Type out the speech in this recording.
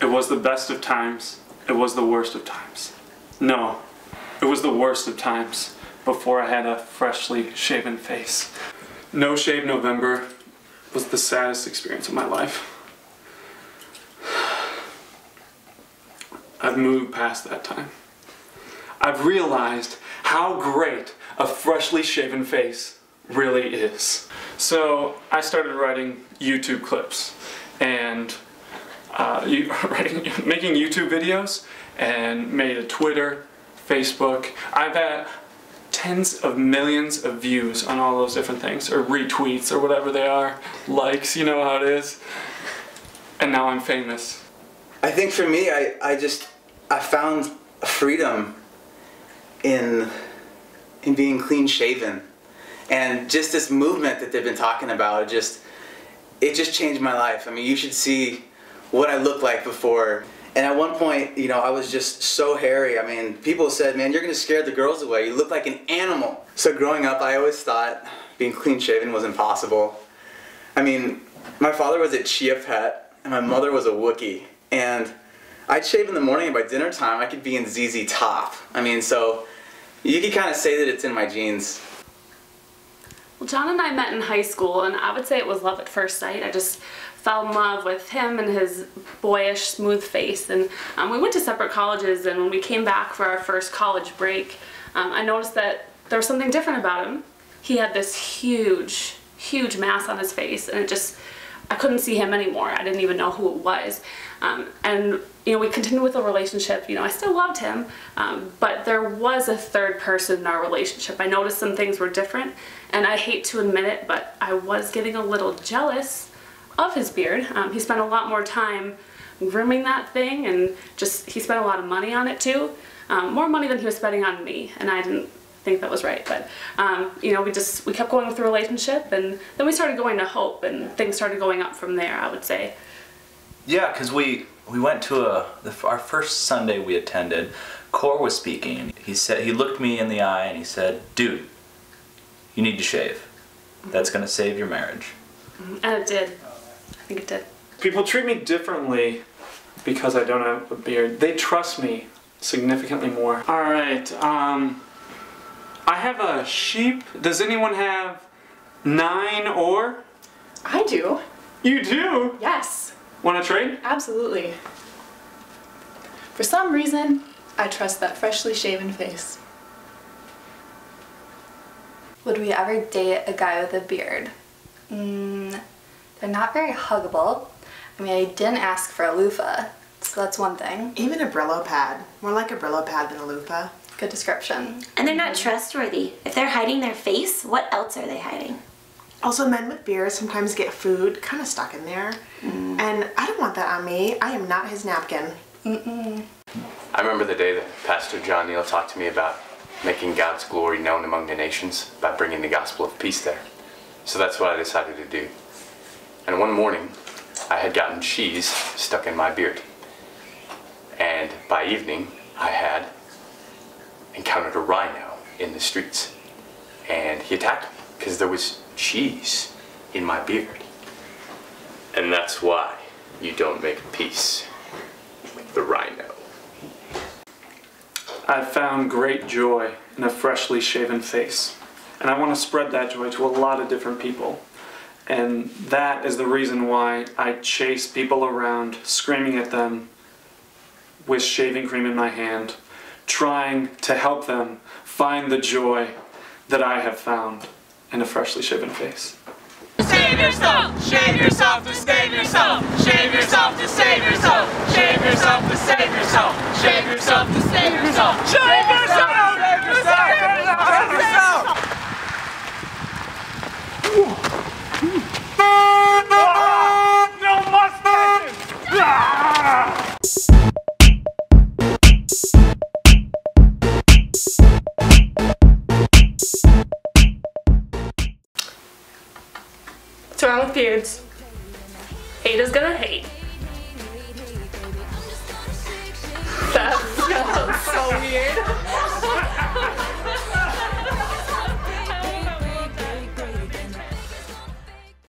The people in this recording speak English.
It was the best of times. It was the worst of times. No, it was the worst of times before I had a freshly shaven face. No Shave November was the saddest experience of my life. I've moved past that time. I've realized how great a freshly shaven face really is. So I started writing YouTube clips and making YouTube videos, and made a Twitter, Facebook. I've had tens of millions of views on all those different things, or retweets, or whatever they are, likes, you know how it is. And now I'm famous. I think for me, I found freedom in being clean shaven, and just this movement that they've been talking about, it just changed my life. I mean, you should see what I looked like before. And at one point, you know, I was just so hairy. I mean, people said, man, you're gonna scare the girls away. You look like an animal. So growing up, I always thought being clean shaven was impossible. I mean, my father was a Chia Pet, and my mother was a Wookiee. And I'd shave in the morning, and by dinner time, I could be in ZZ Top. I mean, so you could kind of say that it's in my genes. Well, John and I met in high school, and I would say it was love at first sight. I just fell in love with him and his boyish, smooth face. And we went to separate colleges, and when we came back for our first college break, I noticed that there was something different about him. He had this huge, huge mass on his face, and I couldn't see him anymore. I didn't even know who it was. And you know, we continued with the relationship. You know, I still loved him, but there was a third person in our relationship. I noticed some things were different, and I hate to admit it, but I was getting a little jealous of his beard. He spent a lot more time grooming that thing, and he spent a lot of money on it too. More money than he was spending on me, and I didn't think that was right. But you know, we kept going with the relationship, and then we started going to Hope, and things started going up from there, I would say. Yeah, because we went to our first Sunday we attended. Cor was speaking, and he looked me in the eye and he said, "Dude, you need to shave. That's gonna save your marriage." And it did. I think it did. People treat me differently because I don't have a beard. They trust me significantly more. All right, I have a sheep. Does anyone have 9 or? I do. You do? Yes. Want to trade? Absolutely. For some reason, I trust that freshly shaven face. Would we ever date a guy with a beard? They're not very huggable. I mean, I didn't ask for a loofah, so that's one thing. Even a Brillo pad. More like a Brillo pad than a loofah. Good description. And they're not trustworthy. If they're hiding their face, what else are they hiding? Also, men with beards sometimes get food kind of stuck in there. And I don't want that on me. I am not his napkin. I remember the day that Pastor John Neal talked to me about making God's glory known among the nations by bringing the gospel of peace there. So that's what I decided to do. And one morning, I had gotten cheese stuck in my beard. And by evening, I had encountered a rhino in the streets. And he attacked me because there was cheese in my beard. And that's why you don't make peace with the rhino. I've found great joy in a freshly shaven face, and I want to spread that joy to a lot of different people. And that is the reason why I chase people around, screaming at them with shaving cream in my hand, trying to help them find the joy that I have found in a freshly shaven face. Save yourself! Shave yourself to save yourself! Shave yourself to save yourself! Shave yourself to save yourself! Shave yourself to save yourself! Shave yourself! Save yourself! Save yourself! No mustaches! What's wrong with beards? Hate is gonna hate. That's so weird.